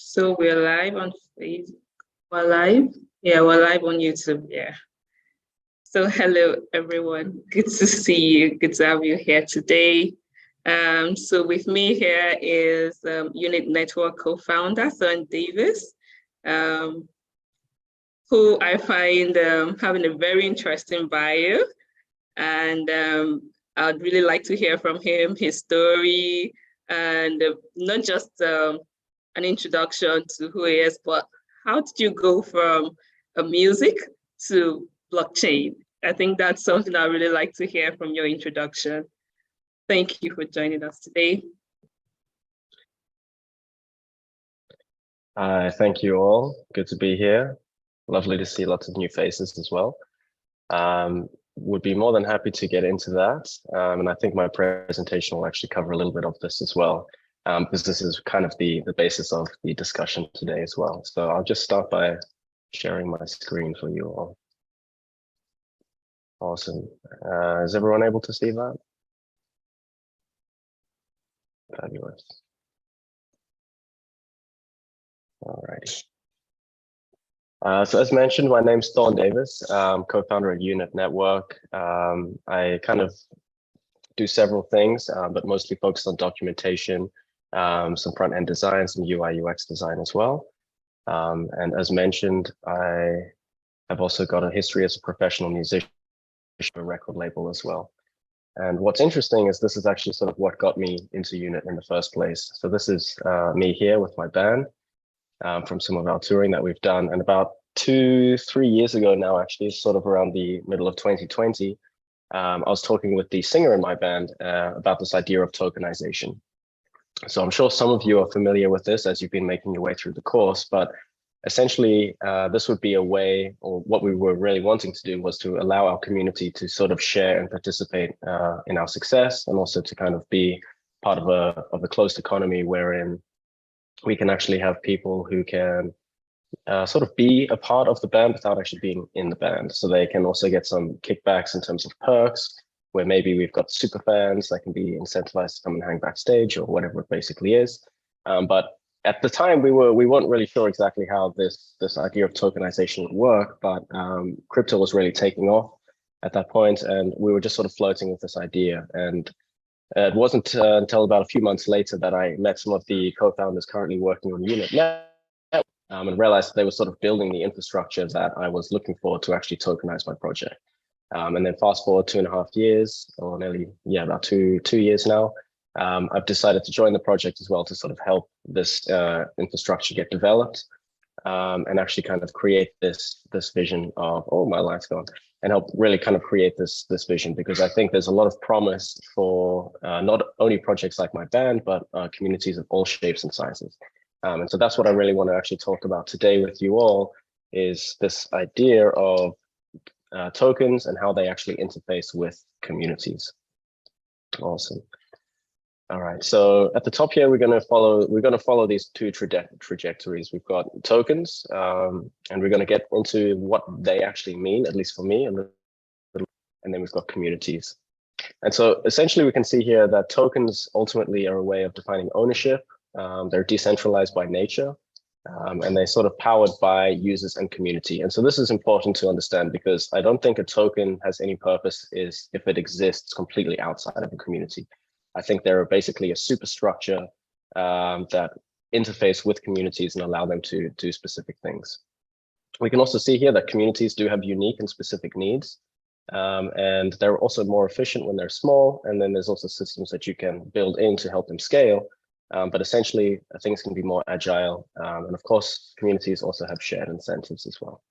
So we're live on Facebook. We're live? Yeah, we're live on YouTube. Yeah. So hello, everyone. Good to see you. Good to have you here today. So with me here is Unit Network co-founder, Thorne Davis, who I find having a very interesting bio. And I'd really like to hear from him, his story, and not just an introduction to who he is, but how did you go from music to blockchain? I think that's something I really like to hear from your introduction. Thank you for joining us today. Thank you all. Good to be here. Lovely to see lots of new faces as well. Would be more than happy to get into that. And I think my presentation will actually cover a little bit of this as well, because this is kind of the basis of the discussion today as well. So I'll just start by sharing my screen for you all. Awesome. Is everyone able to see that? Fabulous. All right. So as mentioned, my name's Thorne Davis, co-founder at Unit Network. I kind of do several things, but mostly focus on documentation, some front-end design, some UI UX design as well. And as mentioned, I have also got a history as a professional musician, a record label as well. And what's interesting is this is actually sort of what got me into Unit in the first place. So this is me here with my band. From some of our touring that we've done. And about 2-3 years ago now, actually, sort of around the middle of 2020, I was talking with the singer in my band about this idea of tokenization. So I'm sure some of you are familiar with this as you've been making your way through the course, but essentially this would be a way, or what we were really wanting to do was to allow our community to sort of share and participate in our success, and also to kind of be part of a closed economy wherein we can actually have people who can sort of be a part of the band without actually being in the band. So they can also get some kickbacks in terms of perks, where maybe we've got super fans that can be incentivized to come and hang backstage or whatever it basically is. But at the time, we weren't really sure exactly how this idea of tokenization would work, but crypto was really taking off at that point, and we were just sort of floating with this idea. And it wasn't until about a few months later that I met some of the co-founders currently working on Unit now, and realized they were sort of building the infrastructure that I was looking for to actually tokenize my project. And then fast forward 2.5 years, or nearly, yeah, about two years now, I've decided to join the project as well to sort of help this infrastructure get developed, and actually kind of create this vision of, oh, my light's gone, and help really kind of create this vision, because I think there's a lot of promise for not only projects like my band, but communities of all shapes and sizes. And so that's what I really want to actually talk about today with you all, is this idea of tokens and how they actually interface with communities. Awesome. All right, so at the top here, we're going to follow these two trajectories. We've got tokens, and we're going to get into what they actually mean, at least for me, and then we've got communities. And so essentially, we can see here that tokens ultimately are a way of defining ownership. They're decentralized by nature, and they're sort of powered by users and community. And so this is important to understand, because I don't think a token has any purpose if it exists completely outside of a community. I think they're basically a superstructure that interface with communities and allow them to do specific things. We can also see here that communities do have unique and specific needs, and they're also more efficient when they're small. And then there's also systems that you can build in to help them scale. But essentially, things can be more agile. And of course, communities also have shared incentives as well.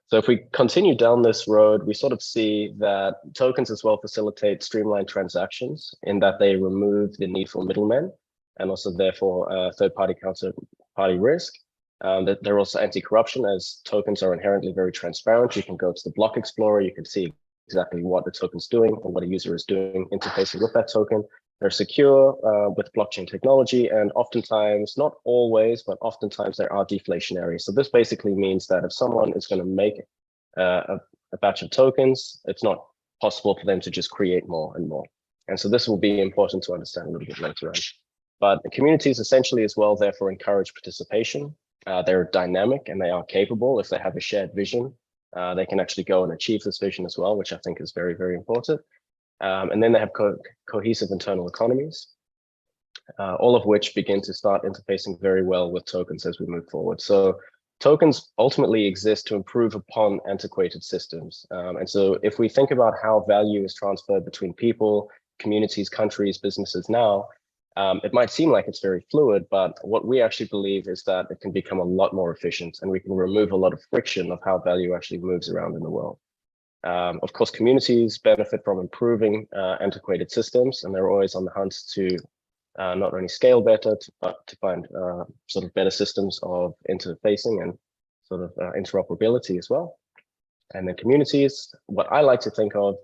So if we continue down this road, we sort of see that tokens as well facilitate streamlined transactions, in that they remove the need for middlemen, and also therefore third-party counterparty risk. That they're also anti-corruption, as tokens are inherently very transparent. You can go to the block explorer, you can see exactly what the token's doing and what a user is doing interfacing with that token. They're secure with blockchain technology, and oftentimes, not always, but oftentimes they are deflationary. So this basically means that if someone is going to make a batch of tokens, it's not possible for them to just create more and more. And so this will be important to understand a little bit later on. But the communities essentially as well, therefore encourage participation. They're dynamic and they are capable. If they have a shared vision, they can actually go and achieve this vision as well, which I think is very, very important. And then they have cohesive internal economies, all of which begin to start interfacing very well with tokens as we move forward. So tokens ultimately exist to improve upon antiquated systems. And so if we think about how value is transferred between people, communities, countries, businesses now, it might seem like it's very fluid, but what we actually believe is that it can become a lot more efficient and we can remove a lot of friction of how value actually moves around in the world. Of course, communities benefit from improving antiquated systems, and they're always on the hunt to not only scale better, but to find sort of better systems of interfacing and sort of interoperability as well. And then communities, what I like to think of,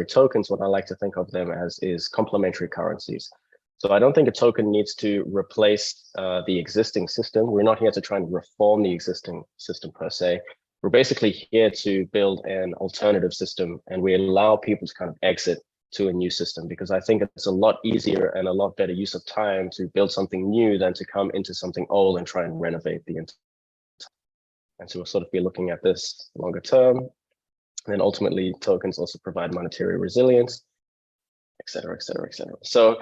tokens, what I like to think of them as is complementary currencies. So I don't think a token needs to replace the existing system. We're not here to try and reform the existing system per se. We're basically here to build an alternative system, and we allow people to kind of exit to a new system, because I think it's a lot easier and a lot better use of time to build something new than to come into something old and try and renovate the entire. And so we'll sort of be looking at this longer term. And then ultimately, tokens also provide monetary resilience, et cetera, et cetera, et cetera. So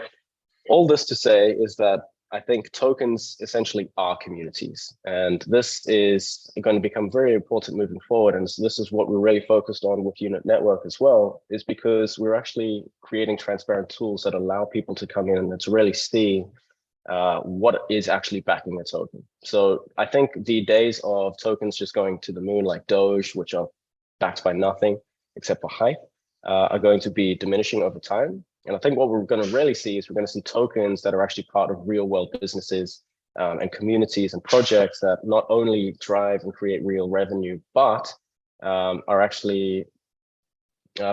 all this to say is that I think tokens essentially are communities, and this is going to become very important moving forward. And so this is what we're really focused on with Unit Network as well, is because we're actually creating transparent tools that allow people to come in and to really see what is actually backing a token. So I think the days of tokens just going to the moon like Doge, which are backed by nothing except for hype, are going to be diminishing over time. And I think what we're going to really see is we're going to see tokens that are actually part of real world businesses and communities and projects that not only drive and create real revenue, but are actually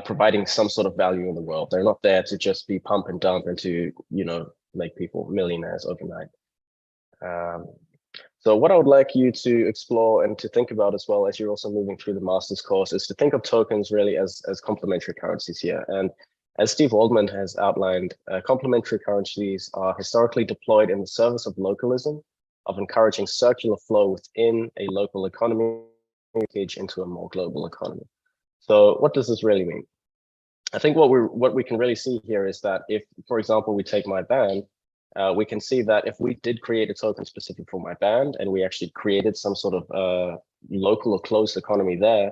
providing some sort of value in the world. They're not there to just be pump and dump and to, make people millionaires overnight. So what I would like you to explore and to think about as well as you're also moving through the master's course is to think of tokens really as complementary currencies here. And as Steve Waldman has outlined, complementary currencies are historically deployed in the service of localism, of encouraging circular flow within a local economy into a more global economy. So what does this really mean? I think what we can really see here is that if, for example, we take my band, we can see that if we did create a token specific for my band and we actually created some sort of local or closed economy there,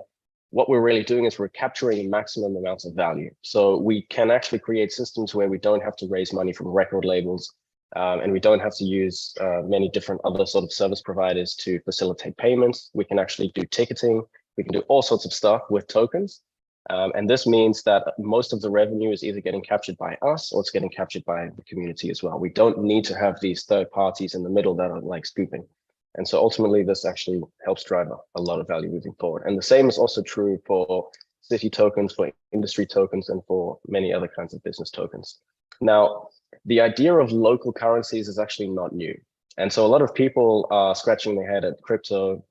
what we're really doing is we're capturing maximum amounts of value. So we can actually create systems where we don't have to raise money from record labels, and we don't have to use many different other sort of service providers to facilitate payments. We can actually do ticketing. We can do all sorts of stuff with tokens. And this means that most of the revenue is either getting captured by us or it's getting captured by the community as well. We don't need to have these third parties in the middle that are like scooping. And so ultimately, this actually helps drive a lot of value moving forward. And the same is also true for city tokens, for industry tokens, and for many other kinds of business tokens. Now, the idea of local currencies is actually not new. And so a lot of people are scratching their head at crypto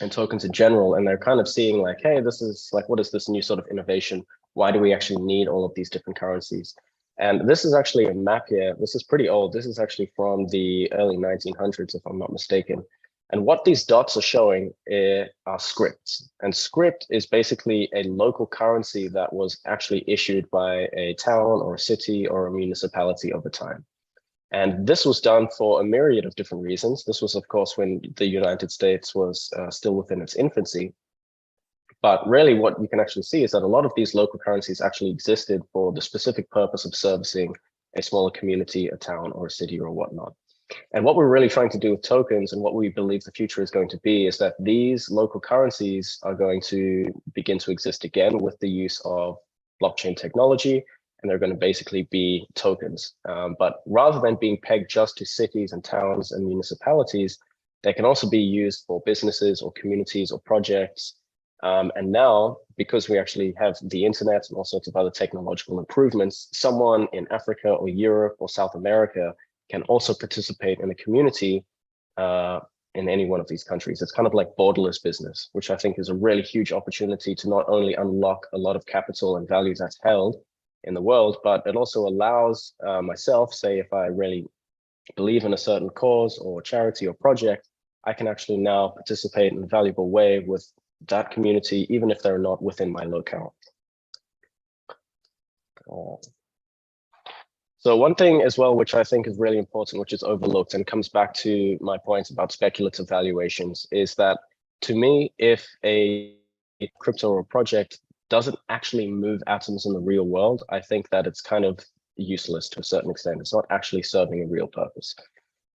and tokens in general, and they're kind of seeing like, hey, this is like, what is this new sort of innovation? Why do we actually need all of these different currencies? And this is actually a map here. This is pretty old. This is actually from the early 1900s, if I'm not mistaken. And what these dots are showing are scripts. And script is basically a local currency that was actually issued by a town or a city or a municipality over time. And this was done for a myriad of different reasons. This was, of course, when the United States was still within its infancy. But really what you can actually see is that a lot of these local currencies actually existed for the specific purpose of servicing a smaller community, a town or a city or whatnot. And what we're really trying to do with tokens and what we believe the future is going to be is that these local currencies are going to begin to exist again with the use of blockchain technology, and they're going to basically be tokens. But rather than being pegged just to cities and towns and municipalities, they can also be used for businesses or communities or projects. And now, because we actually have the internet and all sorts of other technological improvements, someone in Africa or Europe or South America can also participate in a community in any one of these countries. It's kind of like borderless business, which I think is a really huge opportunity to not only unlock a lot of capital and value that's held in the world, but it also allows myself, say if I really believe in a certain cause or charity or project, I can actually now participate in a valuable way with that community, even if they're not within my locale. So one thing as well, which I think is really important, which is overlooked and comes back to my point about speculative valuations, is that to me, if a crypto or project doesn't actually move atoms in the real world, I think that it's kind of useless to a certain extent. It's not actually serving a real purpose.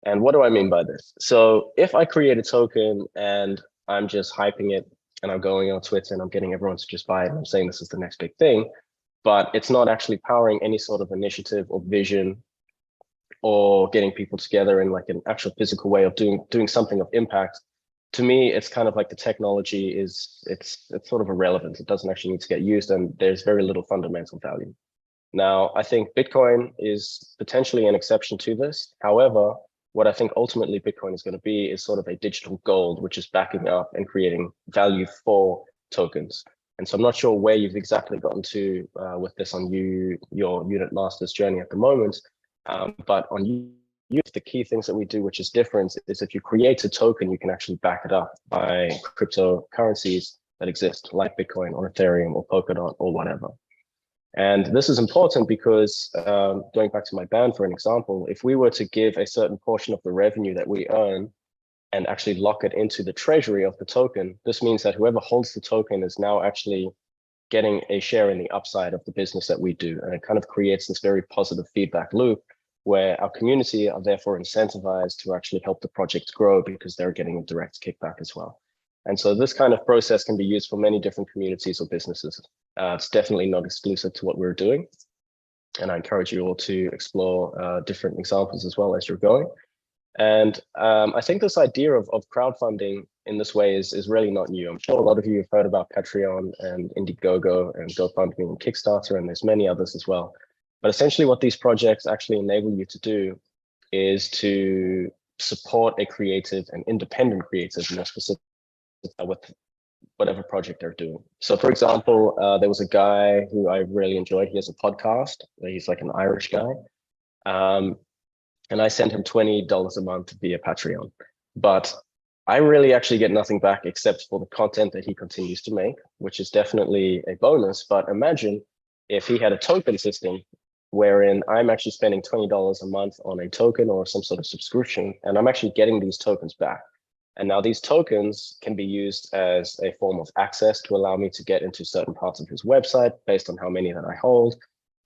And what do I mean by this? So if I create a token and I'm just hyping it and I'm going on Twitter and I'm getting everyone to just buy it and I'm saying this is the next big thing, but it's not actually powering any sort of initiative or vision or getting people together in like an actual physical way of doing something of impact. To me, it's kind of like the technology it's sort of irrelevant. It doesn't actually need to get used, and there's very little fundamental value. Now, I think Bitcoin is potentially an exception to this. However, what I think ultimately Bitcoin is going to be is sort of a digital gold, which is backing up and creating value for tokens. And so I'm not sure where you've exactly gotten to with this on your unit masters journey at the moment. But on you, the key things that we do, which is different, is if you create a token, you can actually back it up by cryptocurrencies that exist, like Bitcoin or Ethereum or Polkadot or whatever. And this is important because going back to my band, for an example, if we were to give a certain portion of the revenue that we earn and actually lock it into the treasury of the token, this means that whoever holds the token is now actually getting a share in the upside of the business that we do. And it kind of creates this very positive feedback loop where our community are therefore incentivized to actually help the project grow because they're getting a direct kickback as well. And so this kind of process can be used for many different communities or businesses. It's definitely not exclusive to what we're doing. And I encourage you all to explore different examples as well as you're going. And I think this idea of crowdfunding in this way is really not new. I'm sure a lot of you have heard about Patreon and Indiegogo and GoFundMe and Kickstarter, and there's many others as well. But essentially what these projects actually enable you to do is to support a creative and independent creative, more specific, with whatever project they're doing. So for example, there was a guy who I really enjoyed. He has a podcast. He's like an Irish guy. And I sent him $20 a month via Patreon. But I really actually get nothing back except for the content that he continues to make, which is definitely a bonus. But imagine if he had a token system wherein I'm actually spending $20 a month on a token or some sort of subscription, and I'm actually getting these tokens back. And now these tokens can be used as a form of access to allow me to get into certain parts of his website based on how many that I hold.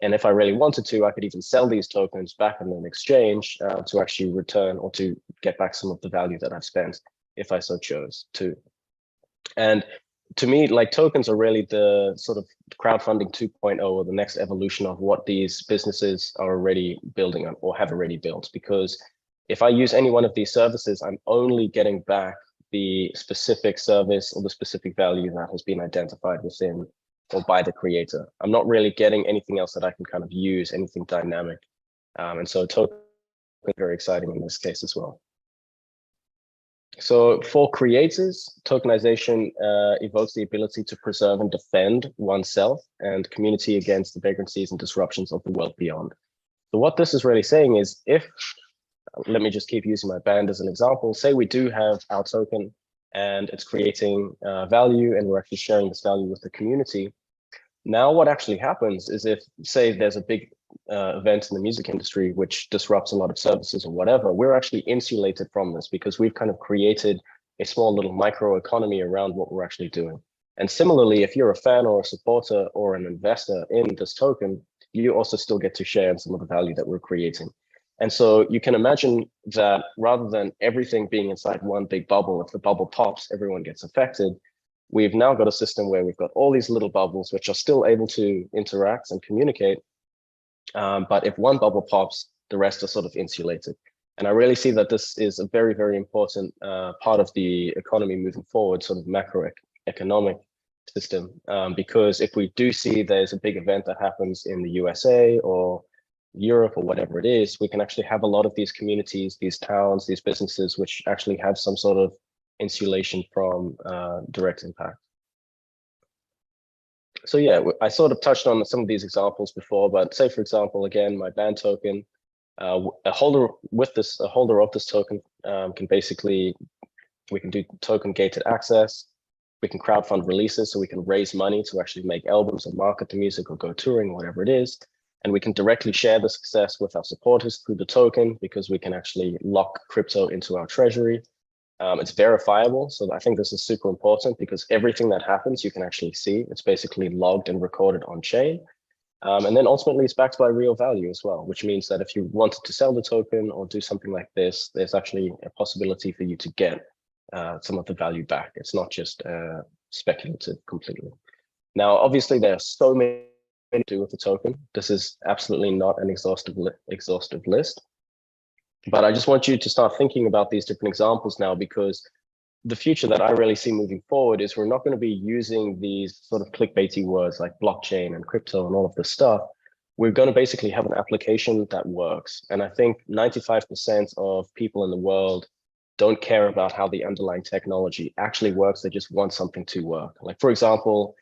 And if I really wanted to, I could even sell these tokens back in an exchange to actually return or to get back some of the value that I've spent if I so chose to. And to me, like tokens are really the sort of crowdfunding 2.0 or the next evolution of what these businesses are already building on or have already built. Because if I use any one of these services, I'm only getting back the specific service or the specific value that has been identified within or by the creator. I'm not really getting anything else that I can kind of use, anything dynamic. And so token is very exciting in this case as well. So for creators, tokenization evokes the ability to preserve and defend oneself and community against the vagrancies and disruptions of the world beyond. So what this is really saying is if, let me just keep using my band as an example, say we do have our token and it's creating value and we're actually sharing this value with the community. Now what actually happens is if, say, there's a big event in the music industry which disrupts a lot of services or whatever, we're actually insulated from this because we've kind of created a small little micro economy around what we're actually doing. And similarly, if you're a fan or a supporter or an investor in this token, you also still get to share in some of the value that we're creating. And so you can imagine that rather than everything being inside one big bubble, if the bubble pops, everyone gets affected. We've now got a system where we've got all these little bubbles which are still able to interact and communicate. But if one bubble pops, the rest are sort of insulated. And I really see that this is a very, very important part of the economy moving forward, sort of macroeconomic system. Because if we do see there's a big event that happens in the USA or Europe or whatever it is, we can actually have a lot of these communities, these towns, these businesses, which actually have some sort of insulation from direct impact. So yeah, I sort of touched on some of these examples before, but say for example, again, my band token, A holder of this token can basically, we can do token gated access. We can crowdfund releases, so we can raise money to actually make albums or market the music or go touring, whatever it is. And we can directly share the success with our supporters through the token, because we can actually lock crypto into our treasury. It's verifiable. So I think this is super important, because everything that happens, you can actually see. It's basically logged and recorded on chain. And then ultimately it's backed by real value as well, which means that if you wanted to sell the token or do something like this, there's actually a possibility for you to get some of the value back. It's not just speculative completely. Now, obviously, there are so many to do with the token. This is absolutely not an exhaustive list. But I just want you to start thinking about these different examples now, because the future that I really see moving forward is we're not going to be using these sort of clickbaity words like blockchain and crypto and all of this stuff. We're going to basically have an application that works. And I think 95% of people in the world don't care about how the underlying technology actually works. They just want something to work. Like, for example,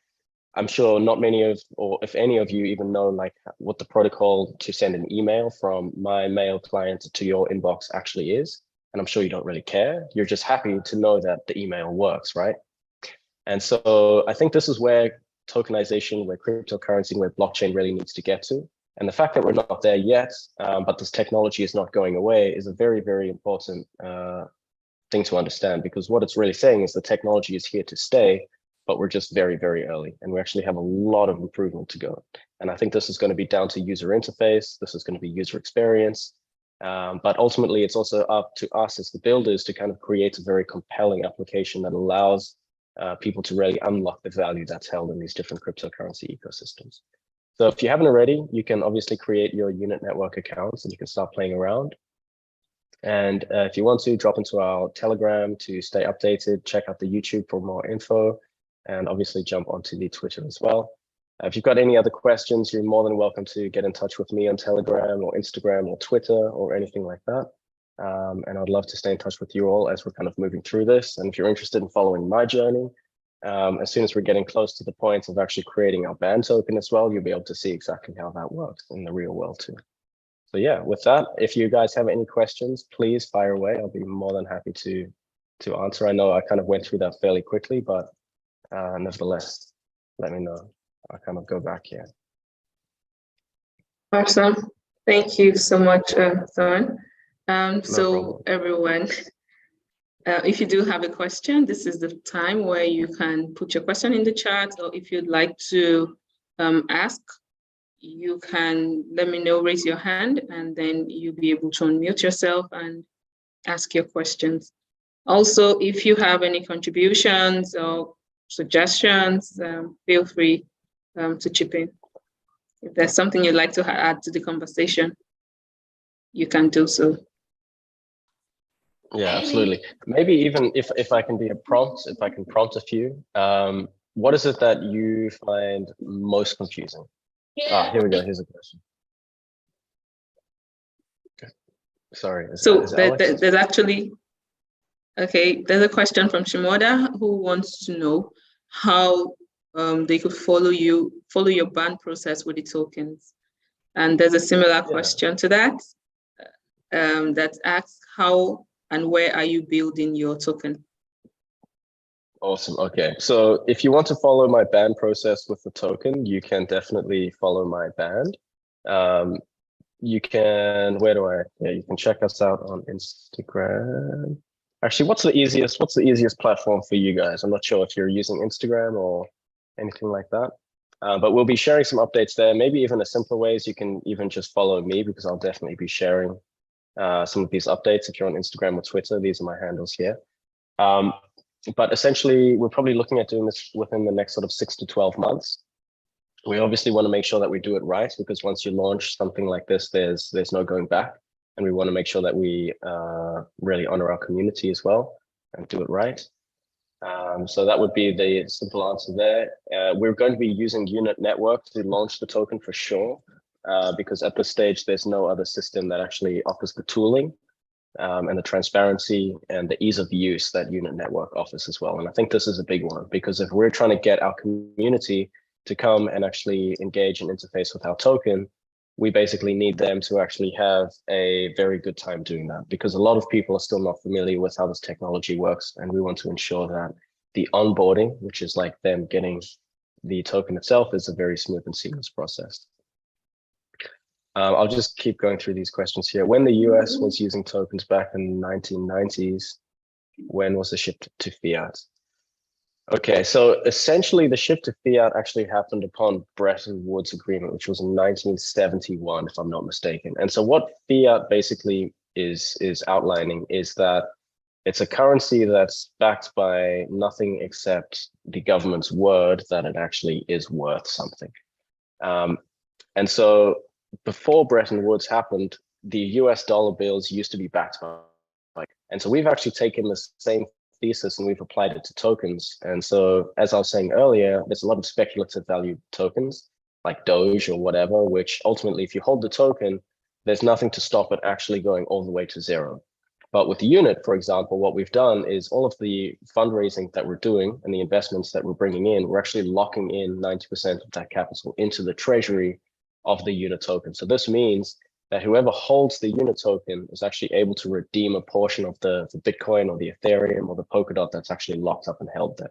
I'm sure not many of, or if any of you even know like what the protocol to send an email from my mail client to your inbox actually is. And I'm sure you don't really care. You're just happy to know that the email works, right? And so I think this is where tokenization, where cryptocurrency, where blockchain really needs to get to. And the fact that we're not there yet, but this technology is not going away, is a very, very important thing to understand, because what it's really saying is the technology is here to stay, but we're just very, very early, and we actually have a lot of improvement to go. And I think this is going to be down to user interface. This is going to be user experience. But ultimately, it's also up to us as the builders to kind of create a very compelling application that allows people to really unlock the value that's held in these different cryptocurrency ecosystems. So if you haven't already, you can obviously create your unit network accounts and you can start playing around. And if you want to, drop into our Telegram to stay updated, check out the YouTube for more info, and obviously jump onto the Twitter as well. If you've got any other questions, you're more than welcome to get in touch with me on Telegram or Instagram or Twitter or anything like that. And I'd love to stay in touch with you all as we're kind of moving through this. And if you're interested in following my journey, as soon as we're getting close to the point of actually creating our band token as well, you'll be able to see exactly how that works in the real world too. So yeah, with that, if you guys have any questions, please fire away. I'll be more than happy to answer. I know I kind of went through that fairly quickly, but nevertheless, let me know. I'll kind of go back here. Awesome. Thank you so much, Thorne. No problem. Everyone, if you do have a question, this is the time where you can put your question in the chat, or if you'd like to ask, you can let me know, raise your hand, and then you'll be able to unmute yourself and ask your questions. Also, if you have any contributions or suggestions, feel free to chip in. If there's something you'd like to add to the conversation, you can do so. Yeah, absolutely. Maybe even if I can be if I can prompt a few, what is it that you find most confusing? Here we go. Here's a question. Okay. Sorry. There's actually, there's a question from Shimoda who wants to know how they could follow your ban process with the tokens. And there's a similar question to that that asks how and where are you building your token? Awesome. Okay. So if you want to follow my band process with the token, you can definitely follow my band. You can, you can check us out on Instagram. Actually, what's the easiest platform for you guys? I'm not sure if you're using Instagram or anything like that. But we'll be sharing some updates there. Maybe even a simpler ways, you can even just follow me, because I'll definitely be sharing some of these updates. If you're on Instagram or Twitter, these are my handles here. But essentially, we're probably looking at doing this within the next sort of 6 to 12 months. We obviously want to make sure that we do it right, because once you launch something like this, there's no going back. And we want to make sure that we really honor our community as well and do it right. So that would be the simple answer there. We're going to be using Unit Network to launch the token for sure, because at this stage, there's no other system that actually offers the tooling and the transparency and the ease of use that Unit Network offers as well. And I think this is a big one, because if we're trying to get our community to come and actually engage and interface with our token, we basically need them to actually have a very good time doing that, because a lot of people are still not familiar with how this technology works. And we want to ensure that the onboarding, which is like them getting the token itself, is a very smooth and seamless process. I'll just keep going through these questions here. When the US was using tokens back in the 1990s, when was the shift to fiat? Okay, so essentially the shift to fiat actually happened upon Bretton Woods Agreement, which was in 1971, if I'm not mistaken. And so what fiat basically is outlining is that it's a currency that's backed by nothing except the government's word that it actually is worth something. And so before Bretton Woods happened, the US dollar bills used to be backed by, and so we've actually taken the same thesis and we've applied it to tokens. And so, as I was saying earlier, there's a lot of speculative value tokens like Doge or whatever, which ultimately, if you hold the token, there's nothing to stop it actually going all the way to zero. But with the unit, for example, what we've done is all of the fundraising that we're doing and the investments that we're bringing in, we're actually locking in 90% of that capital into the treasury of the unit token. So this means that whoever holds the unit token is actually able to redeem a portion of the Bitcoin or the Ethereum or the Polkadot that's actually locked up and held there.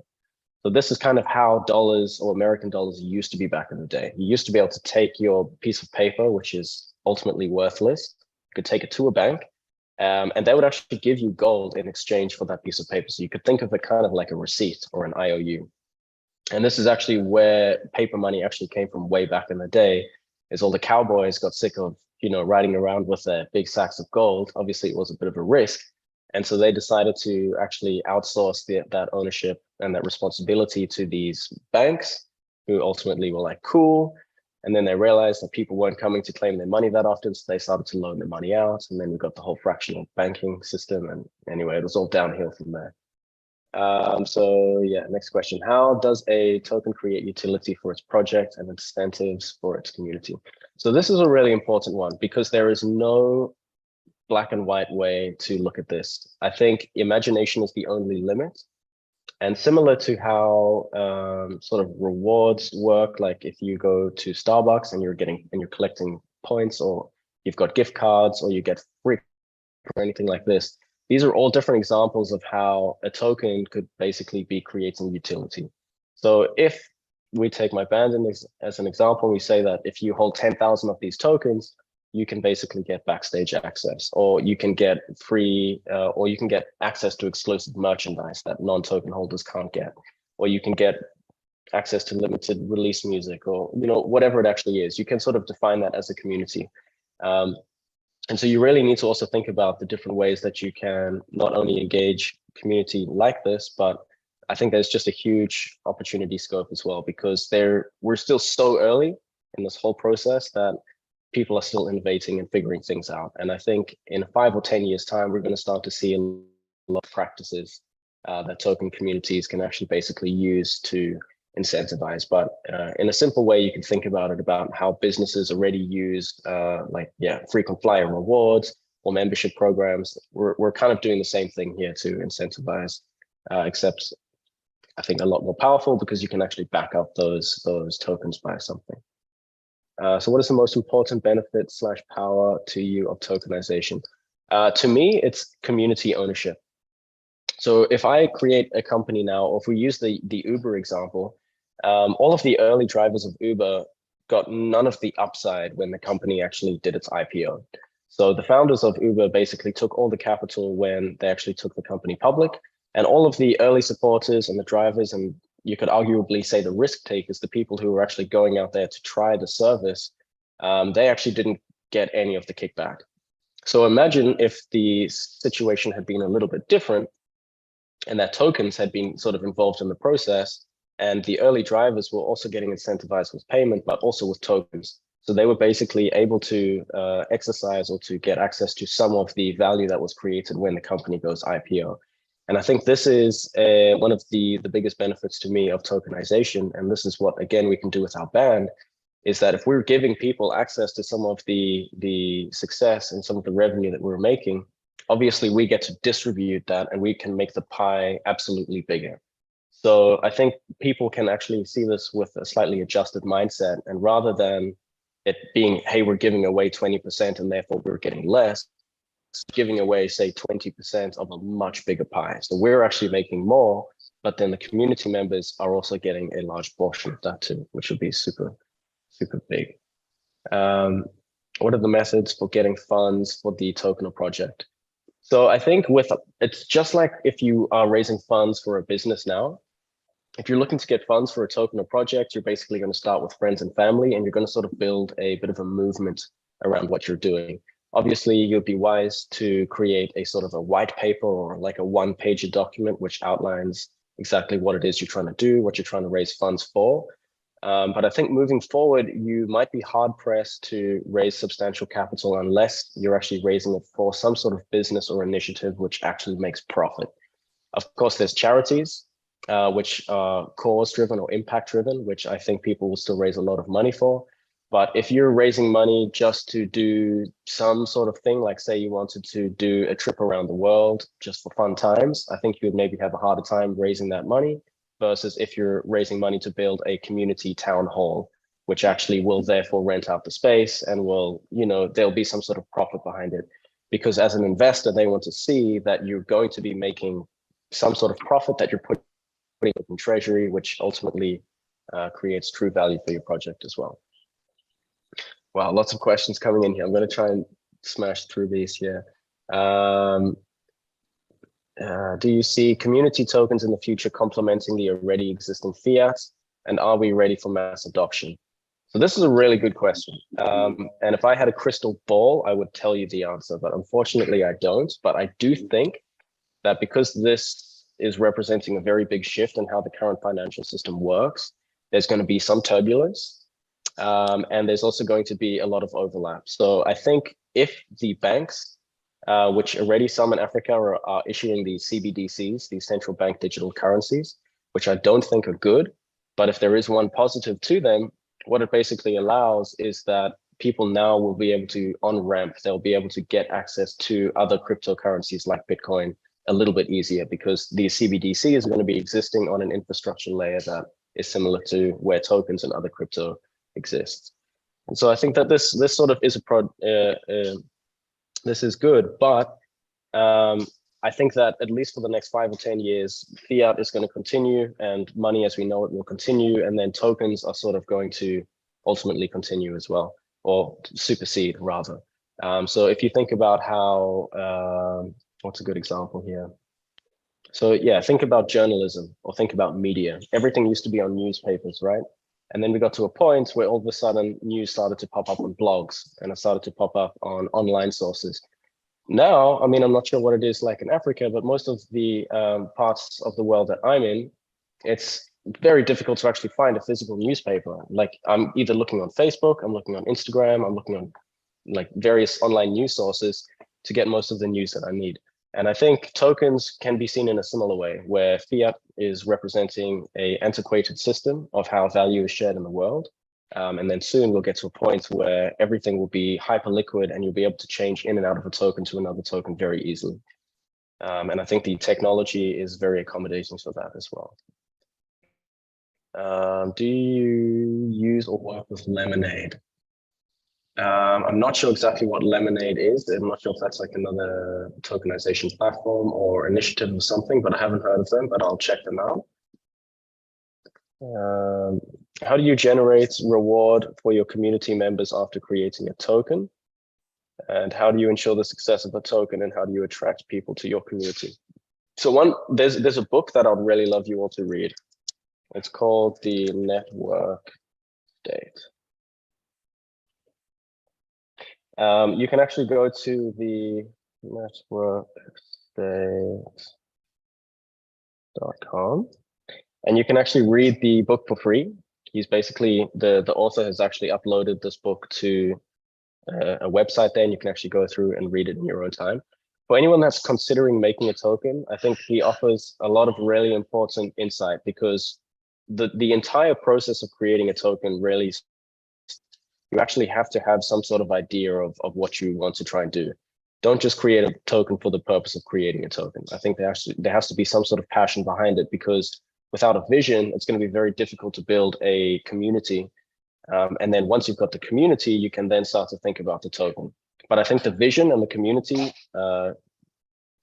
So this is kind of how dollars or American dollars used to be back in the day. You used to be able to take your piece of paper, which is ultimately worthless, you could take it to a bank, and they would actually give you gold in exchange for that piece of paper. So you could think of it kind of like a receipt or an IOU. And this is actually where paper money actually came from way back in the day, is all the cowboys got sick of, riding around with their big sacks of gold. Obviously, it was a bit of a risk. And so they decided to actually outsource that ownership and that responsibility to these banks, who ultimately were like, cool. And then they realized that people weren't coming to claim their money that often, so they started to loan their money out. And then we got the whole fractional banking system. And anyway, it was all downhill from there. So yeah, next question. How does a token create utility for its project and incentives for its community? So this is a really important one, because there is no black and white way to look at this. I think imagination is the only limit. And similar to how sort of rewards work, like if you go to Starbucks and you're collecting points, or you've got gift cards, or you get free or anything like this, these are all different examples of how a token could basically be creating utility. So if we take my band as an example, we say that if you hold 10,000 of these tokens, you can basically get backstage access, or you can get free, or you can get access to exclusive merchandise that non-token holders can't get, or you can get access to limited release music, or whatever it actually is. You can sort of define that as a community. And so you really need to also think about the different ways that you can not only engage community like this, but I think there's just a huge opportunity scope as well, because we're still so early in this whole process that people are still innovating and figuring things out. And I think in 5 or 10 years time, we're going to start to see a lot of practices that token communities can actually basically use to incentivize. But in a simple way, you can think about it, about how businesses already use frequent flyer rewards or membership programs. We're kind of doing the same thing here to incentivize, except I think a lot more powerful, because you can actually back up those tokens by something. So what is the most important benefit / power to you of tokenization? To me, it's community ownership. So if I create a company now, or if we use the Uber example, all of the early drivers of Uber got none of the upside when the company actually did its IPO. So the founders of Uber basically took all the capital when they actually took the company public, and all of the early supporters and the drivers, and you could arguably say the risk takers, the people who were actually going out there to try the service, they actually didn't get any of the kickback. So imagine if the situation had been a little bit different, and that tokens had been sort of involved in the process, and the early drivers were also getting incentivized with payment, but also with tokens. So they were basically able to exercise or to get access to some of the value that was created when the company goes IPO. And I think this is one of the biggest benefits to me of tokenization. And this is what, again, we can do with our band, is that if we're giving people access to some of the success and some of the revenue that we're making, obviously we get to distribute that, and we can make the pie absolutely bigger. So I think people can actually see this with a slightly adjusted mindset, and rather than it being, hey, we're giving away 20% and therefore we're getting less, giving away, say, 20% of a much bigger pie. So we're actually making more, but then the community members are also getting a large portion of that too, which would be super, super big. What are the methods for getting funds for the token or project? So I think it's just like if you are raising funds for a business now. If you're looking to get funds for a token or project, you're basically going to start with friends and family, and you're going to sort of build a bit of a movement around what you're doing. Obviously, you'd be wise to create a sort of a white paper or like a one-page document which outlines exactly what it is you're trying to do, what you're trying to raise funds for. But I think moving forward, you might be hard-pressed to raise substantial capital unless you're actually raising it for some sort of business or initiative which actually makes profit. Of course, there's charities, which are cause-driven or impact-driven, which I think people will still raise a lot of money for. But if you're raising money just to do some sort of thing, like say you wanted to do a trip around the world just for fun times, I think you would maybe have a harder time raising that money versus if you're raising money to build a community town hall, which actually will therefore rent out the space and will, there'll be some sort of profit behind it. Because as an investor, they want to see that you're going to be making some sort of profit that you're putting in treasury, which ultimately creates true value for your project as well. Wow, lots of questions coming in here. I'm going to try and smash through these here. Do you see community tokens in the future complementing the already existing fiat? And are we ready for mass adoption? So this is a really good question. And if I had a crystal ball, I would tell you the answer, but unfortunately I don't. But I do think that because this is representing a very big shift in how the current financial system works, there's going to be some turbulence. And there's also going to be a lot of overlap. So I think if the banks, which already some in Africa are issuing these CBDCs, these central bank digital currencies, which I don't think are good, but if there is one positive to them, what it basically allows is that people now will be able to on-ramp, they'll be able to get access to other cryptocurrencies like Bitcoin a little bit easier because the CBDC is going to be existing on an infrastructure layer that is similar to where tokens and other crypto exists. And so I think that this sort of is this is good, but I think that at least for the next 5 or 10 years, fiat is going to continue and money as we know it will continue, and then tokens are sort of going to ultimately continue as well, or supersede rather. So if you think about how, what's a good example here? So yeah, think about journalism or think about media. Everything used to be on newspapers, right? And then we got to a point where all of a sudden news started to pop up on blogs and it started to pop up on online sources. Now, I mean, I'm not sure what it is like in Africa, but most of the parts of the world that I'm in, it's very difficult to actually find a physical newspaper. Like I'm either looking on Facebook, I'm looking on Instagram, I'm looking on like various online news sources to get most of the news that I need. And I think tokens can be seen in a similar way, where fiat is representing an antiquated system of how value is shared in the world. And then soon we'll get to a point where everything will be hyper liquid and you'll be able to change in and out of a token to another token very easily. And I think the technology is very accommodating for that as well. Do you use or work with Lemonade? I'm not sure exactly what Lemonade is. I'm not sure if that's like another tokenization platform or initiative or something, but I haven't heard of them, but I'll check them out. How do you generate reward for your community members after creating a token? And how do you ensure the success of a token, and how do you attract people to your community? So there's a book that I'd really love you all to read. It's called The Network State. You can actually go to the networkstate.com and you can actually read the book for free. He's basically, the author has actually uploaded this book to a website there, and you can actually go through and read it in your own time. For anyone that's considering making a token, I think he offers a lot of really important insight, because the entire process of creating a token really, you actually have to have some sort of idea of what you want to try and do. Don't just create a token for the purpose of creating a token. I think there has to be some sort of passion behind it, because without a vision, it's going to be very difficult to build a community And then once you've got the community, you can then start to think about the token. But I think the vision and the community,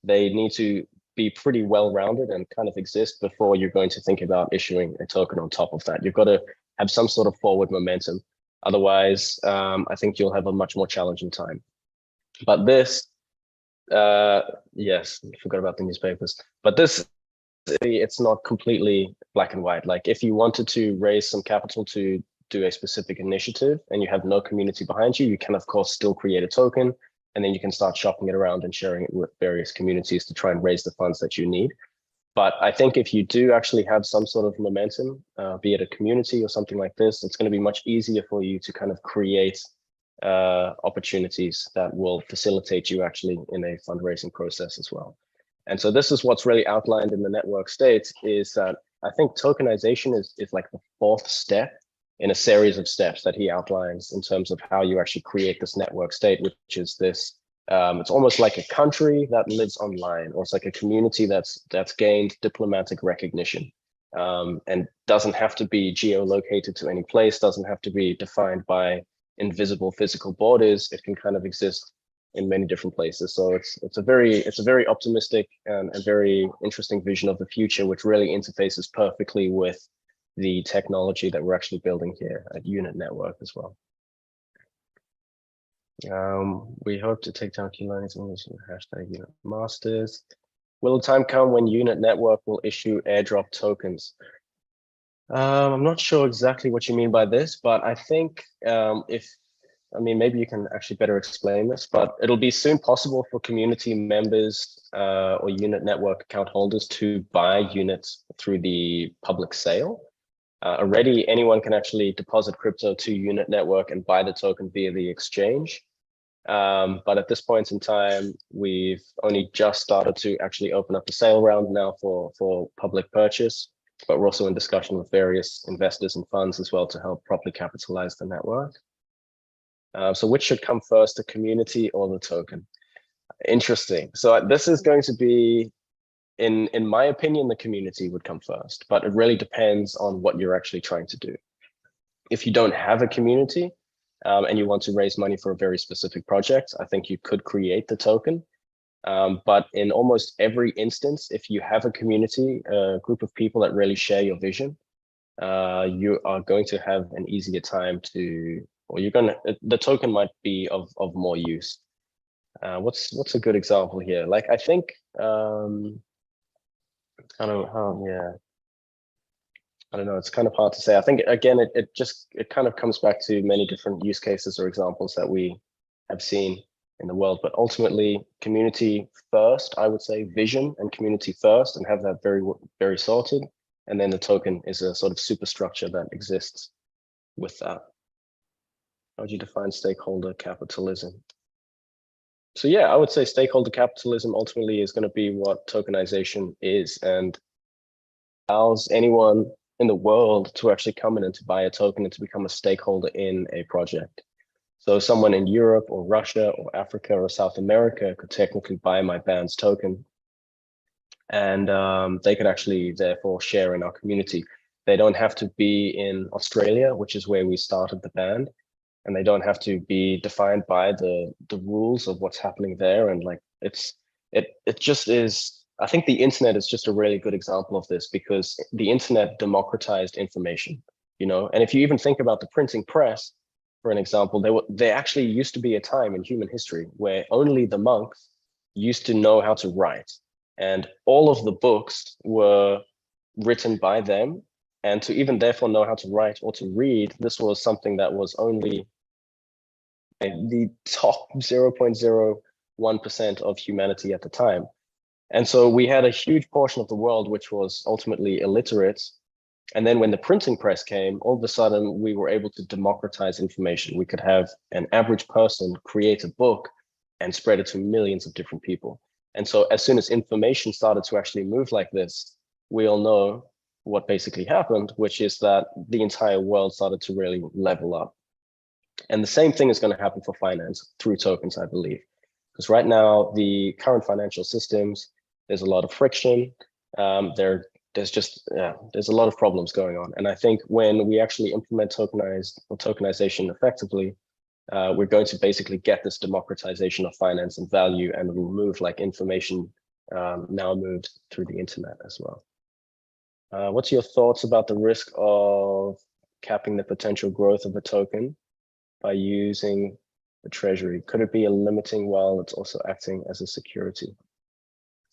they need to be pretty well-rounded and kind of exist before you're going to think about issuing a token on top of that. You've got to have some sort of forward momentum. Otherwise, I think you'll have a much more challenging time. But this, yes, I forgot about the newspapers. But this, it's not completely black and white. Like if you wanted to raise some capital to do a specific initiative and you have no community behind you, you can of course still create a token, and then you can start shopping it around and sharing it with various communities to try and raise the funds that you need. But I think if you do actually have some sort of momentum, be it a community or something like this, it's going to be much easier for you to kind of create opportunities that will facilitate you actually in a fundraising process as well. And so this is what's really outlined in the network state, is that I think tokenization is like the fourth step in a series of steps that he outlines in terms of how you actually create this network state, which is this, it's almost like a country that lives online, or it's like a community that's gained diplomatic recognition, and doesn't have to be geolocated to any place, doesn't have to be defined by invisible physical borders. It can kind of exist in many different places. So it's a very optimistic and very interesting vision of the future, which really interfaces perfectly with the technology that we're actually building here at Unit Network as well. We hope to take down key learnings on hashtag Unit Masters. Will the time come when Unit Network will issue airdrop tokens? I'm not sure exactly what you mean by this, but I think maybe you can actually better explain this, but it'll be soon possible for community members or Unit Network account holders to buy units through the public sale. Already, anyone can actually deposit crypto to Unit Network and buy the token via the exchange. But at this point in time, we've only just started to actually open up the sale round now for public purchase, but we're also in discussion with various investors and funds as well to help properly capitalize the network. So which should come first, the community or the token? Interesting. So this is going to be, in my opinion, the community would come first, but it really depends on what you're actually trying to do. If you don't have a community and you want to raise money for a very specific project, I think you could create the token. But in almost every instance, if you have a community, a group of people that really share your vision, you are going to have an easier time to, or the token might be of more use. What's a good example here? Like, I think, I don't know, it's kind of hard to say. I think, again, it kind of comes back to many different use cases or examples that we have seen in the world, but ultimately community first, I would say vision and community first, and have that very, very sorted. And then the token is a sort of superstructure that exists with that. How would you define stakeholder capitalism? So yeah, I would say stakeholder capitalism ultimately is going to be what tokenization is, and allows anyone in the world to actually come in and to buy a token and to become a stakeholder in a project. So someone in Europe or Russia or Africa or South America could technically buy my band's token, and they could actually therefore share in our community. They don't have to be in Australia, which is where we started the band, and they don't have to be defined by the rules of what's happening there. And like it just is. I think the internet is just a really good example of this, because the internet democratized information, you know. And if you even think about the printing press, for an example, there actually used to be a time in human history where only the monks used to know how to write, and all of the books were written by them. And to even therefore know how to write or to read, this was something that was only the top 0.01% of humanity at the time. And so we had a huge portion of the world which was ultimately illiterate. And then when the printing press came, all of a sudden we were able to democratize information. We could have an average person create a book and spread it to millions of different people. And so as soon as information started to actually move like this, we all know what basically happened, which is that the entire world started to really level up. And the same thing is going to happen for finance through tokens, I believe. Because right now, the current financial systems, there's a lot of friction. They're there's a lot of problems going on. And I think when we actually implement tokenization effectively, we're going to basically get this democratization of finance and value, and it'll move like information now moved through the internet as well. What's your thoughts about the risk of capping the potential growth of a token by using the treasury? Could it be a limiting while it's also acting as a security?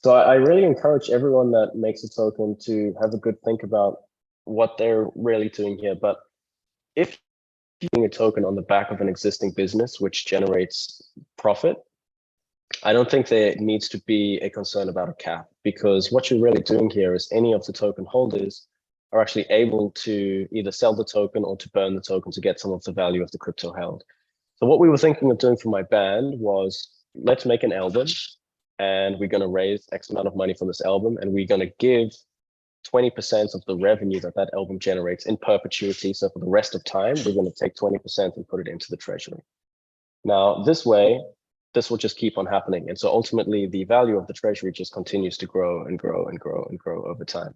So I really encourage everyone that makes a token to have a good think about what they're really doing here. But if you're doing a token on the back of an existing business which generates profit, I don't think there needs to be a concern about a cap, because what you're really doing here is any of the token holders are actually able to either sell the token or to burn the token to get some of the value of the crypto held. So what we were thinking of doing for my band was, let's make an album, and we're going to raise X amount of money for this album, and we're going to give 20% of the revenue that that album generates in perpetuity. So for the rest of time, we're going to take 20% and put it into the treasury. Now, this way, this will just keep on happening. And so ultimately, the value of the treasury just continues to grow and grow and grow and grow over time.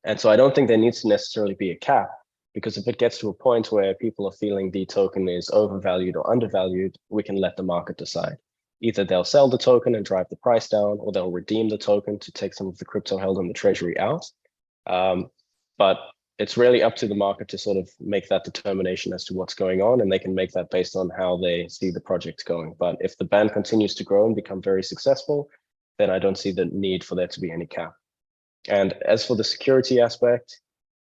And so I don't think there needs to necessarily be a cap, because if it gets to a point where people are feeling the token is overvalued or undervalued, we can let the market decide. Either they'll sell the token and drive the price down, or they'll redeem the token to take some of the crypto held in the treasury out. But it's really up to the market to sort of make that determination as to what's going on, and they can make that based on how they see the project going. But if the band continues to grow and become very successful, then I don't see the need for there to be any cap. And as for the security aspect,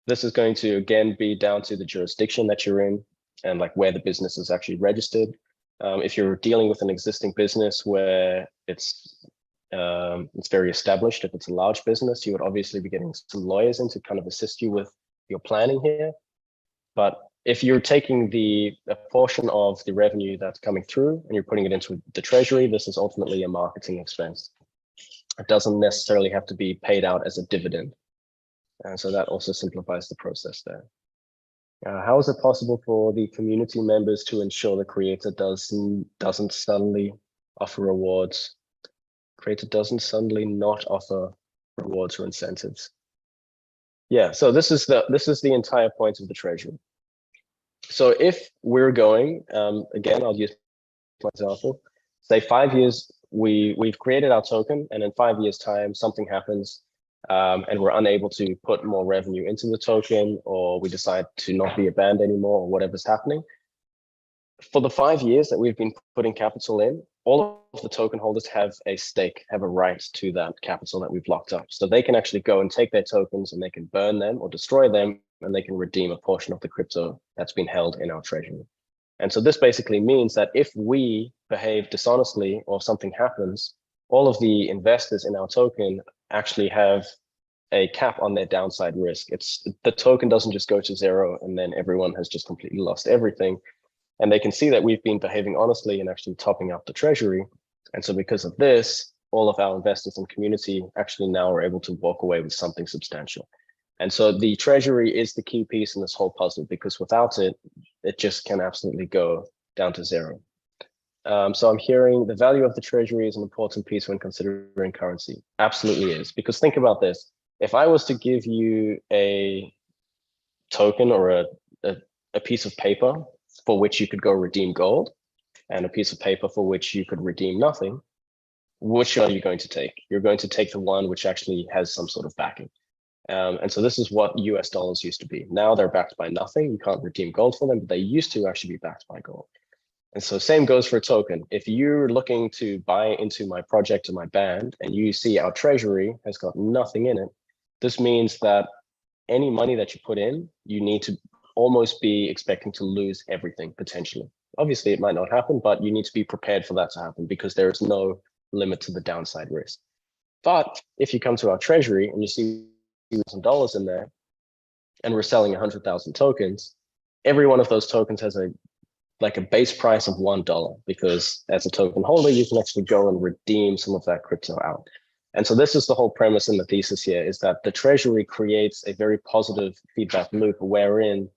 this is going to, again, be down to the jurisdiction that you're in and like where the business is actually registered. If you're dealing with an existing business where it's very established, if it's a large business, you would obviously be getting some lawyers in to kind of assist you with your planning here. But if you're taking a portion of the revenue that's coming through and you're putting it into the treasury, this is ultimately a marketing expense. It doesn't necessarily have to be paid out as a dividend. And so that also simplifies the process there. How is it possible for the community members to ensure the creator doesn't suddenly offer rewards? Creator doesn't suddenly not offer rewards or incentives. Yeah, so this is the entire point of the treasury. So if we're going, again, I'll use my example. Say 5 years, we've created our token, and in 5 years' time, something happens. And we're unable to put more revenue into the token, or we decide to not be a band anymore, or whatever's happening. For the 5 years that we've been putting capital in, all of the token holders have a stake, have a right to that capital that we've locked up. So they can actually go and take their tokens and they can burn them or destroy them, and they can redeem a portion of the crypto that's been held in our treasury. And so this basically means that if we behave dishonestly or something happens, all of the investors in our token actually have a cap on their downside risk. The token doesn't just go to zero and then everyone has just completely lost everything. And they can see that we've been behaving honestly and actually topping up the treasury. And so because of this, all of our investors and community actually now are able to walk away with something substantial. And so the treasury is the key piece in this whole puzzle, because without it, it just can absolutely go down to zero. So I'm hearing the value of the treasury is an important piece when considering currency. Absolutely is, because think about this. If I was to give you a token or a piece of paper for which you could go redeem gold, and a piece of paper for which you could redeem nothing, which are you going to take? You're going to take the one which actually has some sort of backing. And so this is what US dollars used to be. Now they're backed by nothing. You can't redeem gold for them, but they used to actually be backed by gold. And so same goes for a token. If you're looking to buy into my project or my band and you see our treasury has got nothing in it, this means that any money that you put in, you need to almost be expecting to lose everything potentially. Obviously, it might not happen, but you need to be prepared for that to happen, because there is no limit to the downside risk. But if you come to our treasury and you see some dollars in there, and we're selling 100,000 tokens, every one of those tokens has a base price of $1, because as a token holder, you can actually go and redeem some of that crypto out. And so this is the whole premise in the thesis here, is that the treasury creates a very positive feedback loop wherein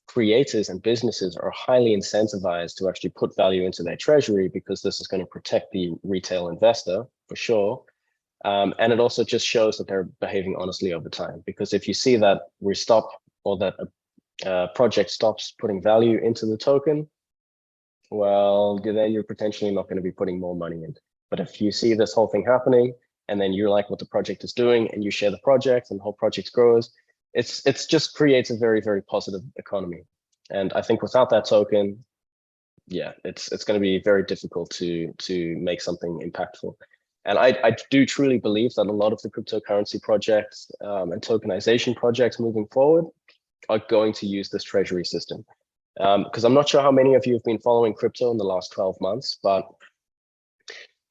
creators and businesses are highly incentivized to actually put value into their treasury, because this is going to protect the retail investor for sure. And it also just shows that they're behaving honestly over time. Because if you see that we stop, or that a project stops putting value into the token, well, then you're potentially not going to be putting more money in. But if you see this whole thing happening, and then you like what the project is doing, and you share the project, and the whole project grows, it's just creates a very, very positive economy. And I think without that token, yeah, it's going to be very difficult to make something impactful. And I do truly believe that a lot of the cryptocurrency projects and tokenization projects moving forward are going to use this treasury system. Because I'm not sure how many of you have been following crypto in the last 12 months, but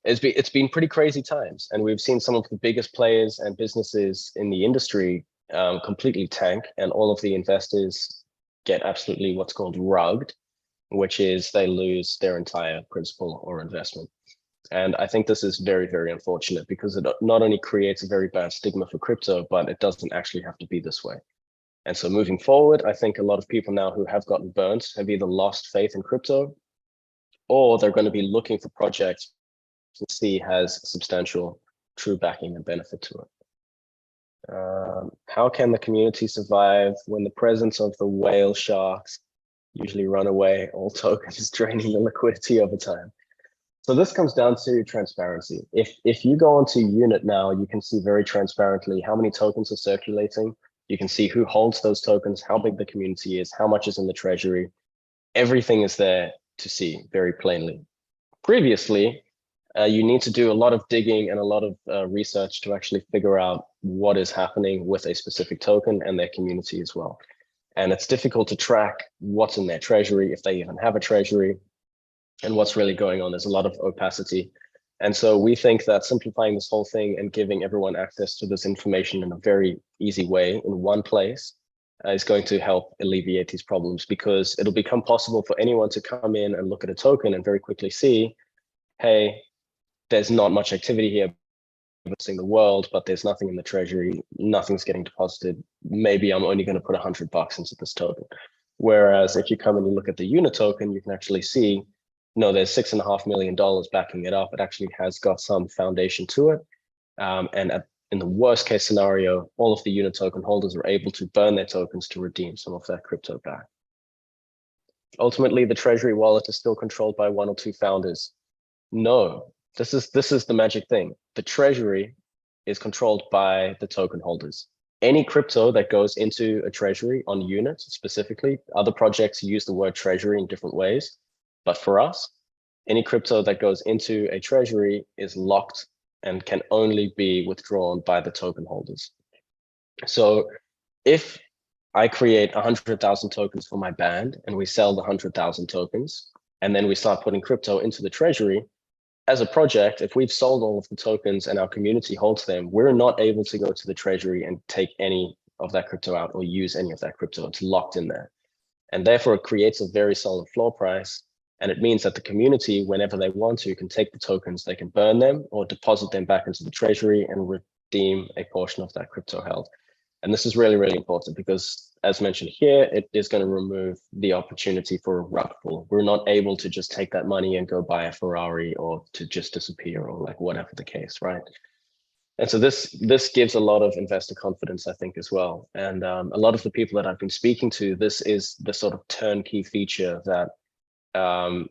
it's been pretty crazy times. And we've seen some of the biggest players and businesses in the industry completely tank, and all of the investors get absolutely what's called rugged, which is they lose their entire principal or investment. And I think this is very, very unfortunate, because it not only creates a very bad stigma for crypto, but it doesn't actually have to be this way. And so moving forward, I think a lot of people now who have gotten burnt have either lost faith in crypto, or they're going to be looking for projects to see has substantial true backing and benefit to it. How can the community survive when the presence of the whale sharks usually run away all tokens, draining the liquidity over time? So this comes down to transparency. If you go onto Unit now, you can see very transparently how many tokens are circulating. You can see who holds those tokens, how big the community is, how much is in the treasury. Everything is there to see very plainly. Previously, you need to do a lot of digging and a lot of research to actually figure out what is happening with a specific token and their community as well. And it's difficult to track what's in their treasury, if they even have a treasury, and what's really going on. There's a lot of opacity. And so we think that simplifying this whole thing and giving everyone access to this information in a very easy way in one place is going to help alleviate these problems, because it'll become possible for anyone to come in and look at a token and very quickly see, hey, there's not much activity here in the world, but there's nothing in the treasury, nothing's getting deposited. Maybe I'm only going to put $100 into this token. Whereas if you come and you look at the unit token, you can actually see, no, there's $6.5 million backing it up. It actually has got some foundation to it. In the worst case scenario, all of the unit token holders are able to burn their tokens to redeem some of that crypto back. Ultimately, the treasury wallet is still controlled by one or two founders. No, this is the magic thing. The treasury is controlled by the token holders. Any crypto that goes into a treasury on Unit specifically, other projects use the word treasury in different ways. But for us, any crypto that goes into a treasury is locked and can only be withdrawn by the token holders. So if I create 100,000 tokens for my band and we sell the 100,000 tokens, and then we start putting crypto into the treasury, as a project, if we've sold all of the tokens and our community holds them, we're not able to go to the treasury and take any of that crypto out or use any of that crypto. It's locked in there. And therefore, it creates a very solid floor price. And it means that the community, whenever they want to, can take the tokens, they can burn them or deposit them back into the treasury and redeem a portion of that crypto held. And this is really, really important because, as mentioned here, it is going to remove the opportunity for a rug pull. We're not able to just take that money and go buy a Ferrari or to just disappear or like whatever the case, right? And so this gives a lot of investor confidence, I think, as well. And a lot of the people that I've been speaking to, this is the sort of turnkey feature that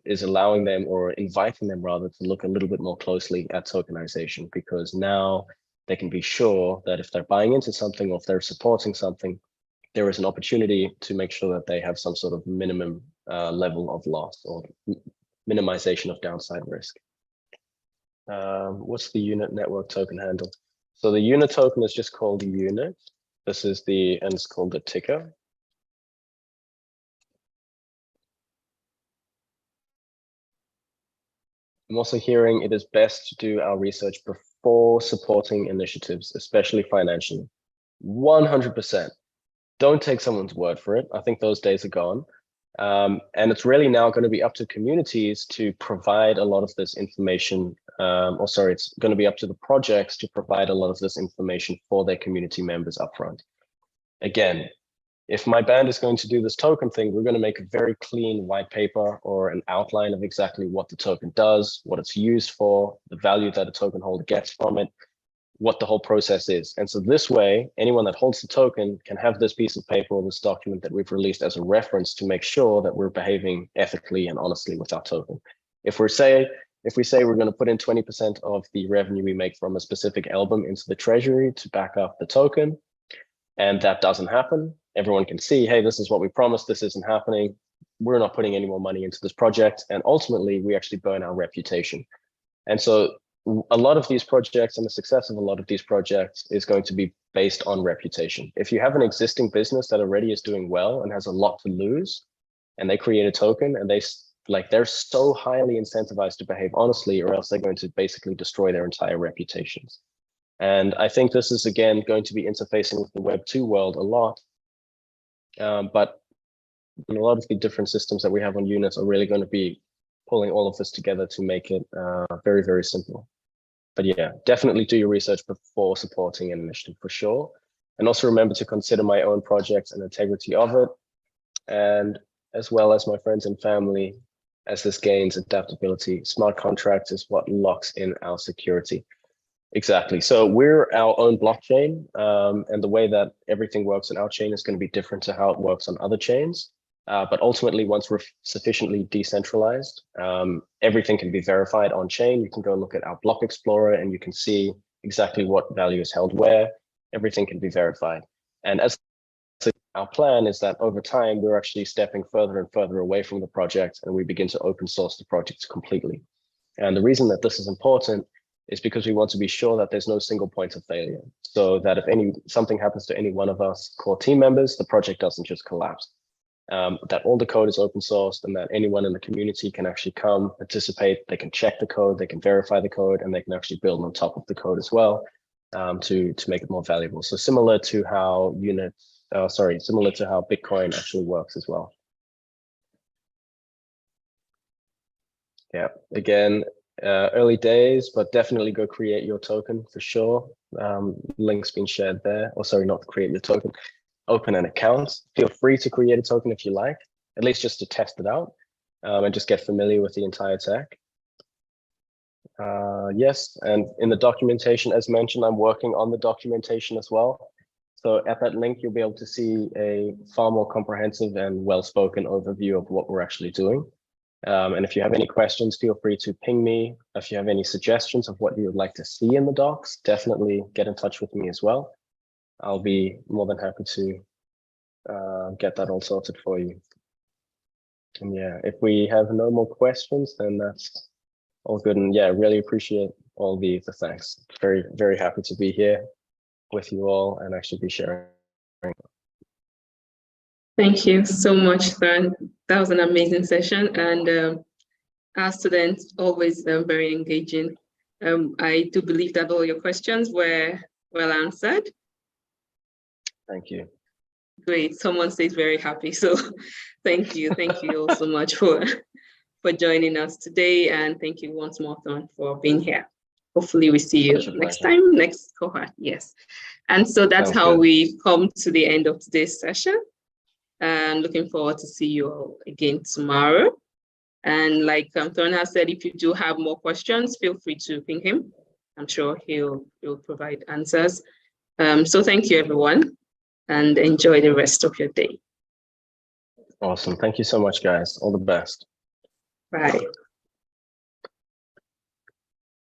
is allowing them, or inviting them rather, to look a little bit more closely at tokenization, because now they can be sure that if they're buying into something or if they're supporting something, there is an opportunity to make sure that they have some sort of minimum level of loss or minimization of downside risk. What's the unit network token handle? So the unit token is just called unit. This is and it's called the ticker. I'm also hearing it is best to do our research before supporting initiatives, especially financially. 100%. Don't take someone's word for it. I think those days are gone. And it's really now going to be up to communities to provide a lot of this information, it's going to be up to the projects to provide a lot of this information for their community members upfront. Again, if my band is going to do this token thing, we're going to make a very clean white paper or an outline of exactly what the token does, what it's used for, the value that a token holder gets from it. what the whole process is. And so this way, anyone that holds the token can have this piece of paper or this document that we've released as a reference to make sure that we're behaving ethically and honestly with our token. If we say we're going to put in 20% of the revenue we make from a specific album into the treasury to back up the token, and that doesn't happen, everyone can see, hey, this is what we promised, this isn't happening, we're not putting any more money into this project, and ultimately we actually burn our reputation. And so a lot of these projects and the success of a lot of these projects is going to be based on reputation. If you have an existing business that already is doing well and has a lot to lose, and they create a token and they're so highly incentivized to behave honestly, or else they're going to basically destroy their entire reputations. And I think this is, again, going to be interfacing with the Web 2 world a lot. But a lot of the different systems that we have on Unit are really going to be pulling all of this together to make it very, very simple. But yeah, definitely do your research before supporting an initiative for sure. And also remember to consider my own projects and integrity of it, and as well as my friends and family, as this gains adaptability. Smart contracts is what locks in our security. Exactly. So we're our own blockchain, and the way that everything works on our chain is going to be different to how it works on other chains. But ultimately, once we're sufficiently decentralized, everything can be verified on chain. You can go look at our block explorer and you can see exactly what value is held where. Everything can be verified. And as our plan is that over time, we're actually stepping further and further away from the project, and we begin to open source the projects completely. And the reason that this is important is because we want to be sure that there's no single point of failure, so that if something happens to any one of us core team members, the project doesn't just collapse. That all the code is open sourced, and that anyone in the community can actually come participate. They can check the code, they can verify the code, and they can actually build on top of the code as well, to make it more valuable. So similar to how similar to how Bitcoin actually works as well. Yeah, again, early days, but definitely go create your token for sure. Links being shared there. Or sorry, not create your token. Open an account. Feel free to create a token if you like, at least just to test it out, and just get familiar with the entire tech. Yes, and in the documentation, as mentioned, I'm working on the documentation as well. So at that link, you'll be able to see a far more comprehensive and well-spoken overview of what we're actually doing. And if you have any questions, feel free to ping me. If you have any suggestions of what you would like to see in the docs, definitely get in touch with me as well. I'll be more than happy to get that all sorted for you. And yeah, if we have no more questions, then that's all good. And yeah, really appreciate all the thanks. Very, very happy to be here with you all and actually be sharing. Thank you so much, Thorne. That was an amazing session, and our students always very engaging. I do believe that all your questions were well answered. Thank you. Great. Someone stays very happy. So thank you all so much for joining us today, and thank you once more, Thorne, for being here. Hopefully we see you next time, next cohort. Yes. And so that's how we come to the end of today's session. And looking forward to see you all again tomorrow. And like Thorne has said, if you do have more questions, feel free to ping him. I'm sure he'll provide answers. So thank you, everyone, and enjoy the rest of your day. Awesome. Thank you so much, guys. All the best. Bye.